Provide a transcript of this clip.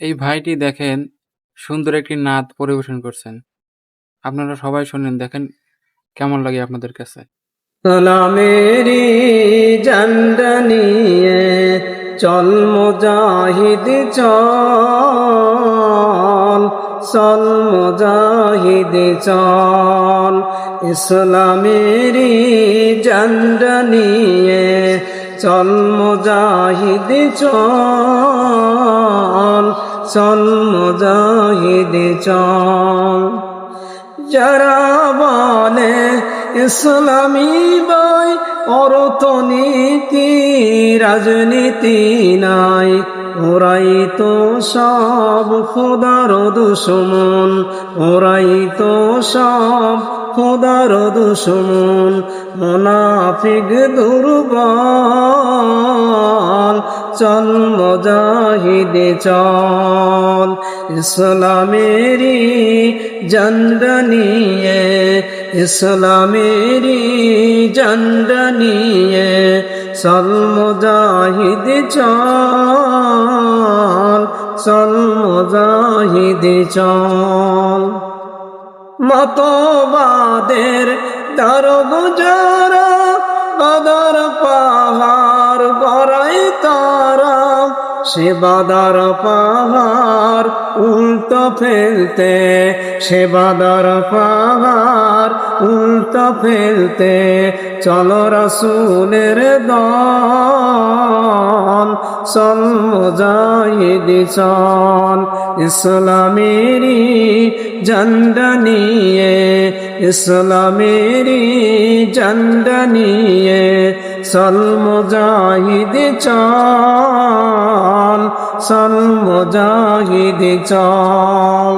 এই ভাইটি দেখেন সুন্দর একটি নাদ পরিবেশন করছেন। আপনারা সবাই শোনেন, দেখেন কেমন লাগে আপনাদের কাছে। সালামেরি ঝান্ডা নিয়ে চল মুজাহিদ চল, চল মুজাহিদ চল। ইসলামেরি ঝান্ডা নিয়ে চল মুজাহিদ চল, চল মুজাহিদ চল। যারা বলে ইসলামী বই অর্থনীতি রাজনীতি নাই, ওরাই তো সব খোদার দুশমন, ওরাই তো সব খোদার দুশমন। মুনাফিক দুর্বল, চল মুজাহিদ চল। ইসলামেরি ঝান্ডা নিয়ে, ইসলামেরি ঝান্ডা নিয়ে চল মুজাহিদ চল, চল মুজাহিদ চল। মতবাদের দারগুজারা বাদার পাহাড় গড়াই তারা, সে বাদার পাহাড় উল্টো ফেলতে, সে বাদার পাহাড় উল্টো ফেলতে চল রাসূলের দল, চল মুজাহিদ চল। ইসলামেরি ঝান্ডা নিয়ে, ইসলামেরি ঝান্ডা নিয়ে চল মুজাহিদ চল, চল মুজাহিদ চল।